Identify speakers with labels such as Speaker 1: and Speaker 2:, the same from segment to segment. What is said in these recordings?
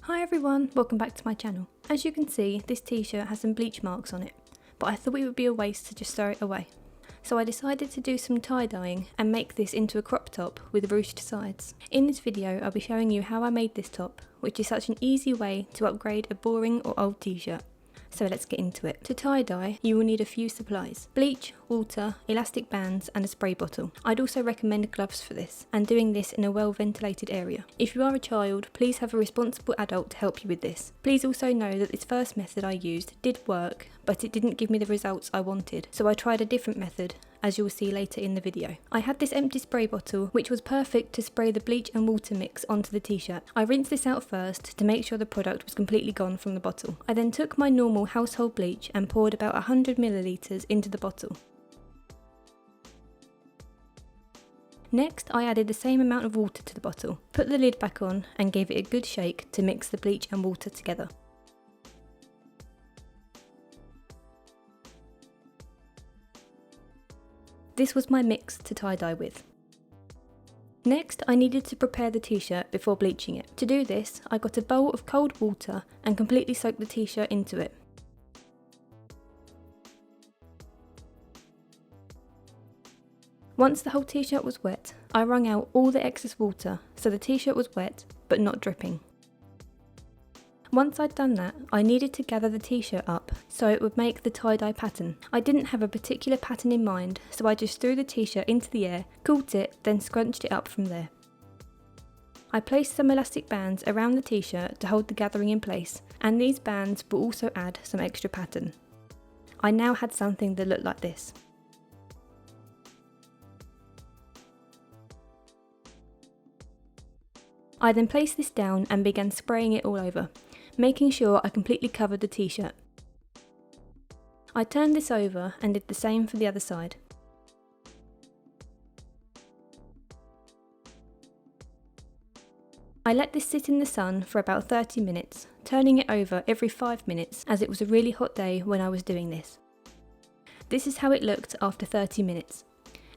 Speaker 1: Hi everyone, welcome back to my channel. As you can see, this t-shirt has some bleach marks on it, but I thought it would be a waste to just throw it away. So I decided to do some tie-dyeing and make this into a crop top with ruched sides. In this video I'll be showing you how I made this top, which is such an easy way to upgrade a boring or old t-shirt. So let's get into it. To tie-dye, you will need a few supplies: bleach, water, elastic bands and a spray bottle. I'd also recommend gloves for this, and doing this in a well-ventilated area. If you are a child, please have a responsible adult to help you with this. Please also know that this first method I used did work, but it didn't give me the results I wanted, so I tried a different method, as you will see later in the video. I had this empty spray bottle, which was perfect to spray the bleach and water mix onto the t-shirt. I rinsed this out first to make sure the product was completely gone from the bottle. I then took my normal household bleach and poured about 100 millilitres into the bottle. Next, I added the same amount of water to the bottle, put the lid back on and gave it a good shake to mix the bleach and water together. This was my mix to tie-dye with. Next, I needed to prepare the t-shirt before bleaching it. To do this, I got a bowl of cold water and completely soaked the t-shirt into it. Once the whole t-shirt was wet, I wrung out all the excess water so the t-shirt was wet but not dripping. Once I'd done that, I needed to gather the t-shirt up so it would make the tie-dye pattern. I didn't have a particular pattern in mind, so I just threw the t-shirt into the air, caught it, then scrunched it up from there. I placed some elastic bands around the t-shirt to hold the gathering in place, and these bands will also add some extra pattern. I now had something that looked like this. I then placed this down and began spraying it all over, making sure I completely covered the t-shirt. I turned this over and did the same for the other side. I let this sit in the sun for about 30 minutes, turning it over every 5 minutes as it was a really hot day when I was doing this. This is how it looked after 30 minutes.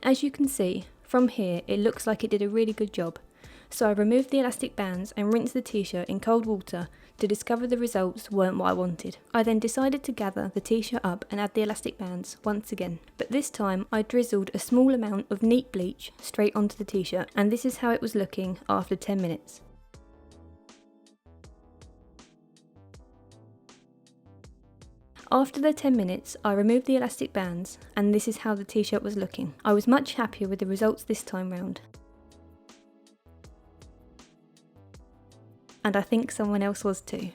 Speaker 1: As you can see, from here it looks like it did a really good job. So I removed the elastic bands and rinsed the t-shirt in cold water to discover the results weren't what I wanted. I then decided to gather the t-shirt up and add the elastic bands once again, but this time I drizzled a small amount of neat bleach straight onto the t-shirt, and this is how it was looking after 10 minutes. After the 10 minutes, I removed the elastic bands, and this is how the t-shirt was looking. I was much happier with the results this time round. And I think someone else was too.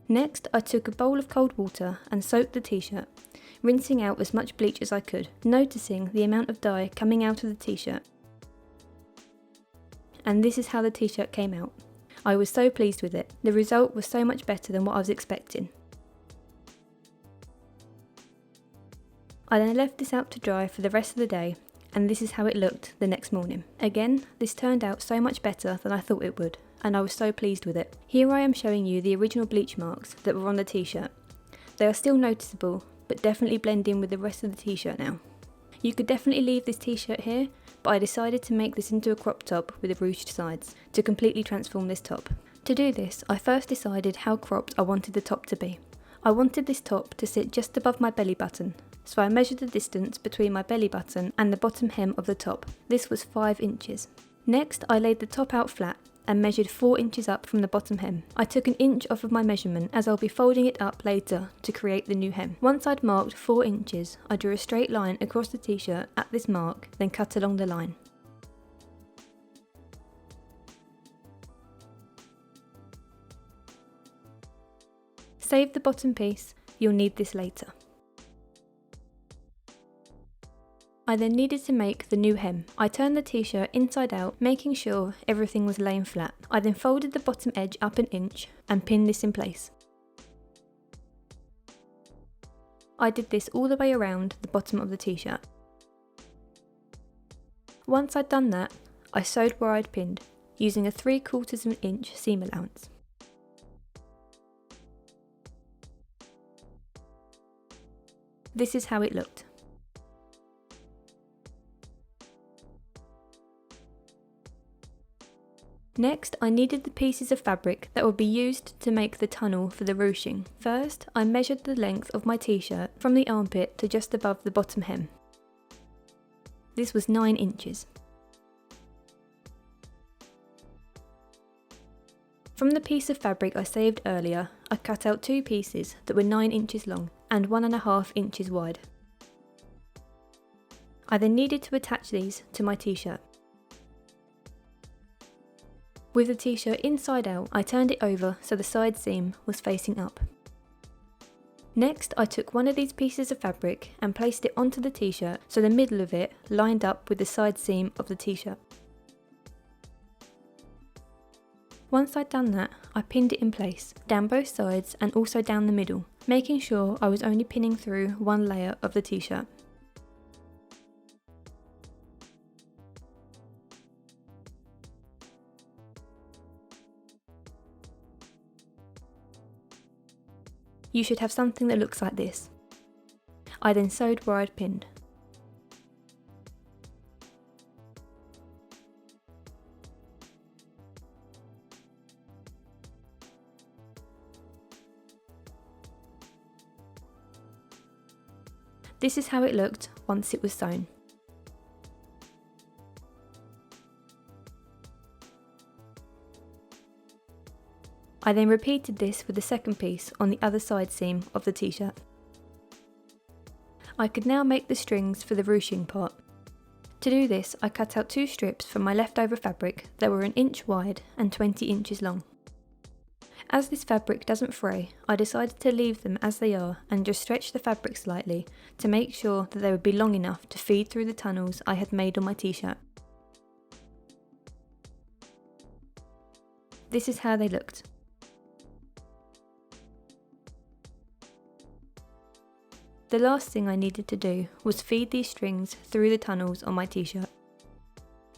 Speaker 1: Next, I took a bowl of cold water and soaked the t-shirt, rinsing out as much bleach as I could, noticing the amount of dye coming out of the t-shirt. And this is how the t-shirt came out. I was so pleased with it. The result was so much better than what I was expecting. I then left this out to dry for the rest of the day, and this is how it looked the next morning. Again, this turned out so much better than I thought it would, and I was so pleased with it. Here I am showing you the original bleach marks that were on the t-shirt. They are still noticeable, but definitely blend in with the rest of the t-shirt now. You could definitely leave this t-shirt here, but I decided to make this into a crop top with the ruched sides to completely transform this top. To do this, I first decided how cropped I wanted the top to be. I wanted this top to sit just above my belly button, so I measured the distance between my belly button and the bottom hem of the top. This was 5 inches. Next, I laid the top out flat and measured 4 inches up from the bottom hem. I took an inch off of my measurement as I'll be folding it up later to create the new hem. Once I'd marked 4 inches, I drew a straight line across the t-shirt at this mark, then cut along the line. Save the bottom piece, you'll need this later. I then needed to make the new hem. I turned the t-shirt inside out, making sure everything was laying flat. I then folded the bottom edge up an inch and pinned this in place. I did this all the way around the bottom of the t-shirt. Once I'd done that, I sewed where I'd pinned, using a 3/4 inch seam allowance. This is how it looked. Next, I needed the pieces of fabric that would be used to make the tunnel for the ruching. First, I measured the length of my t-shirt from the armpit to just above the bottom hem. This was 9 inches. From the piece of fabric I saved earlier, I cut out 2 pieces that were 9 inches long and 1.5 inches wide. I then needed to attach these to my t-shirt. With the t-shirt inside out, I turned it over so the side seam was facing up. Next, I took one of these pieces of fabric and placed it onto the t-shirt so the middle of it lined up with the side seam of the t-shirt. Once I'd done that, I pinned it in place, down both sides and also down the middle, making sure I was only pinning through one layer of the t-shirt. You should have something that looks like this. I then sewed where I'd pinned. This is how it looked once it was sewn. I then repeated this with the second piece on the other side seam of the t-shirt. I could now make the strings for the ruching part. To do this, I cut out 2 strips from my leftover fabric that were 1 inch wide and 20 inches long. As this fabric doesn't fray, I decided to leave them as they are and just stretch the fabric slightly to make sure that they would be long enough to feed through the tunnels I had made on my t-shirt. This is how they looked. The last thing I needed to do was feed these strings through the tunnels on my t-shirt.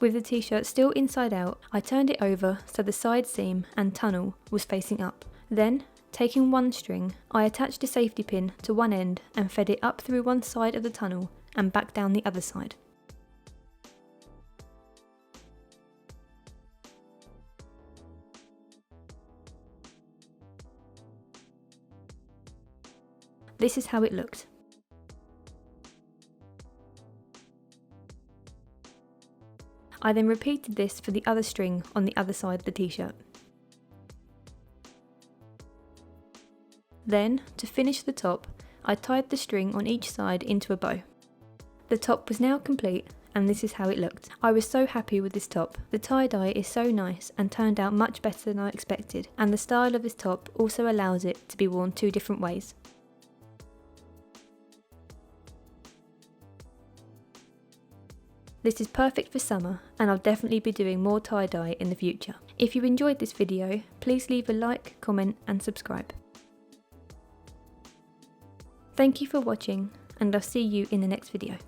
Speaker 1: With the t-shirt still inside out, I turned it over so the side seam and tunnel was facing up. Then, taking one string, I attached a safety pin to one end and fed it up through one side of the tunnel and back down the other side. This is how it looked. I then repeated this for the other string on the other side of the t-shirt. Then, to finish the top, I tied the string on each side into a bow. The top was now complete and this is how it looked. I was so happy with this top. The tie-dye is so nice and turned out much better than I expected, and the style of this top also allows it to be worn 2 different ways. This is perfect for summer and I'll definitely be doing more tie-dye in the future. If you enjoyed this video, please leave a like, comment and subscribe. Thank you for watching and I'll see you in the next video.